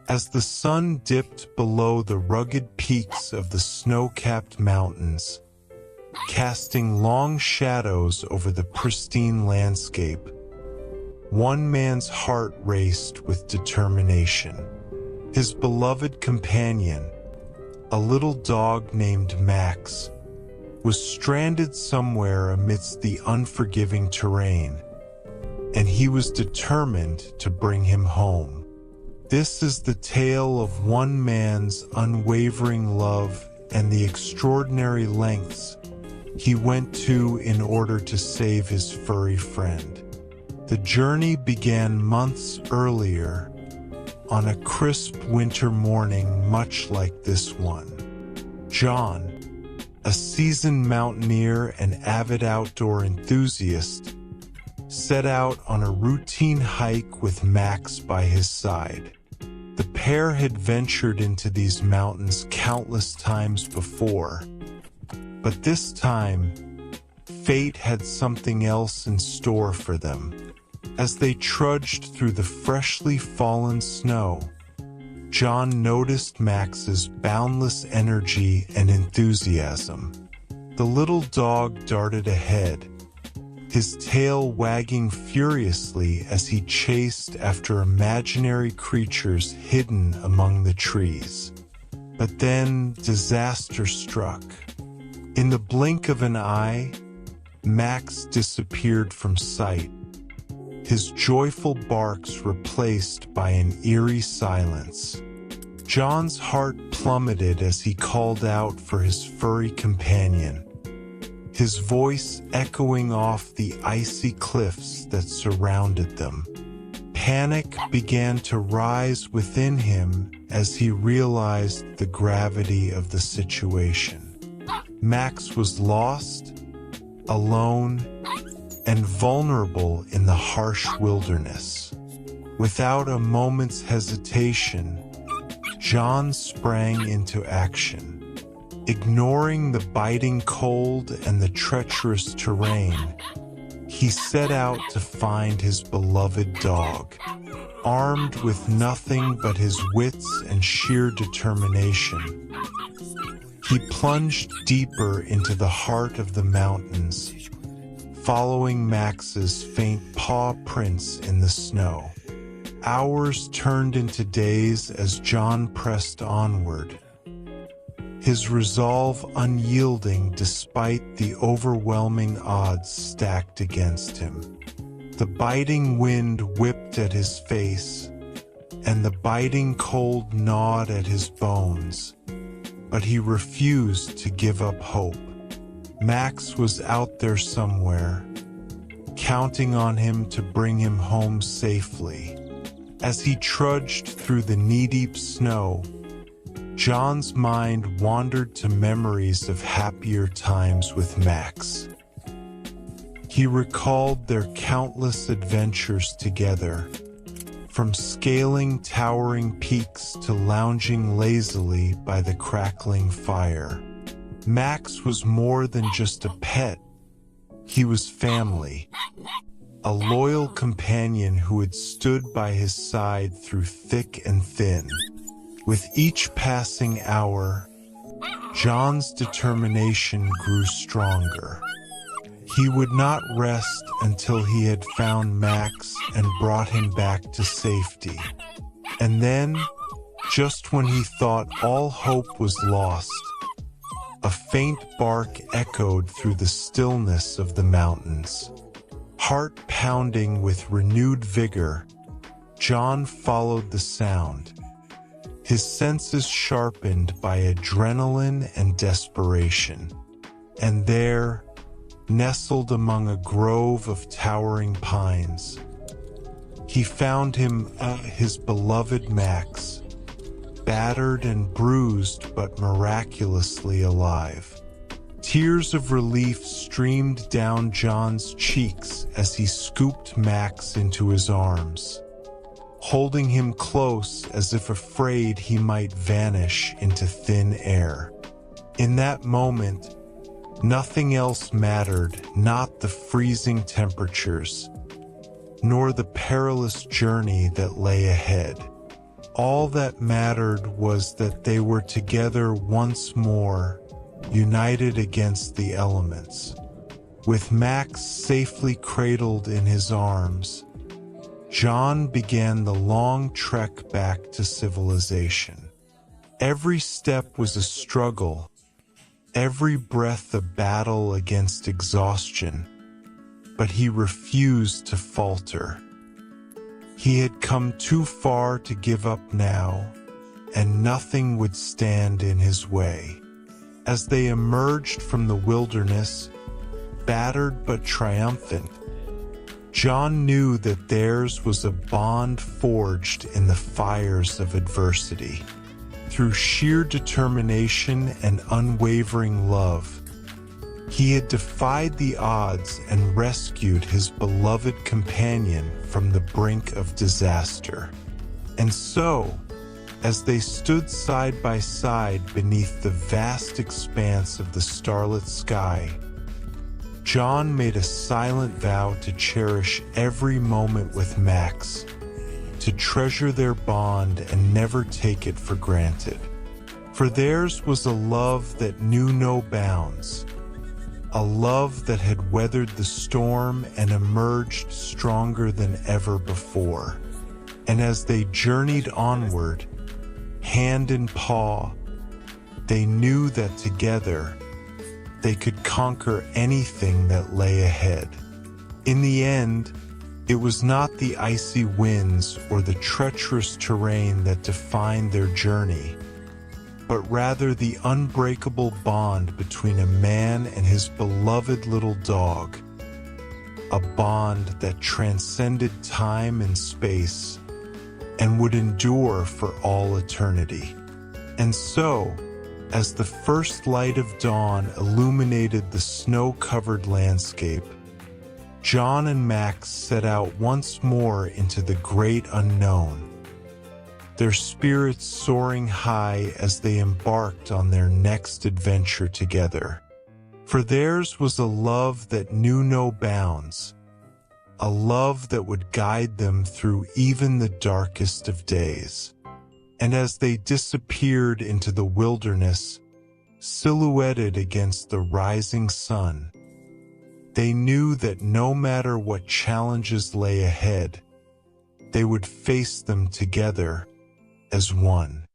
As the sun dipped below the rugged peaks of the snow-capped mountains, casting long shadows over the pristine landscape, one man's heart raced with determination. His beloved companion, a little dog named Max, was stranded somewhere amidst the unforgiving terrain, and he was determined to bring him home. This is the tale of one man's unwavering love and the extraordinary lengths he went to in order to save his furry friend. The journey began months earlier, on a crisp winter morning much like this one. John, a seasoned mountaineer and avid outdoor enthusiast, set out on a routine hike with Max by his side. The pair had ventured into these mountains countless times before, but this time, fate had something else in store for them. As they trudged through the freshly fallen snow, John noticed Max's boundless energy and enthusiasm. The little dog darted ahead, his tail wagging furiously as he chased after imaginary creatures hidden among the trees. But then disaster struck. In the blink of an eye, Max disappeared from sight, his joyful barks replaced by an eerie silence. John's heart plummeted as he called out for his furry companion, his voice echoing off the icy cliffs that surrounded them. Panic began to rise within him as he realized the gravity of the situation. Max was lost, alone, and vulnerable in the harsh wilderness. Without a moment's hesitation, John sprang into action. Ignoring the biting cold and the treacherous terrain, he set out to find his beloved dog. Armed with nothing but his wits and sheer determination, he plunged deeper into the heart of the mountains, following Max's faint paw prints in the snow. Hours turned into days as John pressed onward, his resolve unyielding despite the overwhelming odds stacked against him. The biting wind whipped at his face, and the biting cold gnawed at his bones, but he refused to give up hope. Max was out there somewhere, counting on him to bring him home safely. As he trudged through the knee-deep snow, John's mind wandered to memories of happier times with Max. He recalled their countless adventures together, from scaling towering peaks to lounging lazily by the crackling fire. Max was more than just a pet. He was family, a loyal companion who had stood by his side through thick and thin. With each passing hour, John's determination grew stronger. He would not rest until he had found Max and brought him back to safety. And then, just when he thought all hope was lost, a faint bark echoed through the stillness of the mountains. Heart pounding with renewed vigor, John followed the sound, his senses sharpened by adrenaline and desperation. And there, nestled among a grove of towering pines, he found his beloved Max, battered and bruised but miraculously alive. Tears of relief streamed down John's cheeks as he scooped Max into his arms, holding him close as if afraid he might vanish into thin air. In that moment, nothing else mattered, not the freezing temperatures, nor the perilous journey that lay ahead. all that mattered was that they were together once more, united against the elements. With Max safely cradled in his arms, John began the long trek back to civilization. Every step was a struggle, every breath a battle against exhaustion, but he refused to falter. He had come too far to give up now, and nothing would stand in his way. As they emerged from the wilderness, battered but triumphant, John knew that theirs was a bond forged in the fires of adversity. Through sheer determination and unwavering love, he had defied the odds and rescued his beloved companion from the brink of disaster. And so, as they stood side by side beneath the vast expanse of the starlit sky, John made a silent vow to cherish every moment with Max, to treasure their bond and never take it for granted. For theirs was a love that knew no bounds, a love that had weathered the storm and emerged stronger than ever before. And as they journeyed onward, hand in paw, they knew that together they could conquer anything that lay ahead. In the end, it was not the icy winds or the treacherous terrain that defined their journey, but rather the unbreakable bond between a man and his beloved little dog, a bond that transcended time and space and would endure for all eternity. And so, as the first light of dawn illuminated the snow-covered landscape, John and Max set out once more into the great unknown, their spirits soaring high as they embarked on their next adventure together. For theirs was a love that knew no bounds, a love that would guide them through even the darkest of days. And as they disappeared into the wilderness, silhouetted against the rising sun, they knew that no matter what challenges lay ahead, they would face them together as one.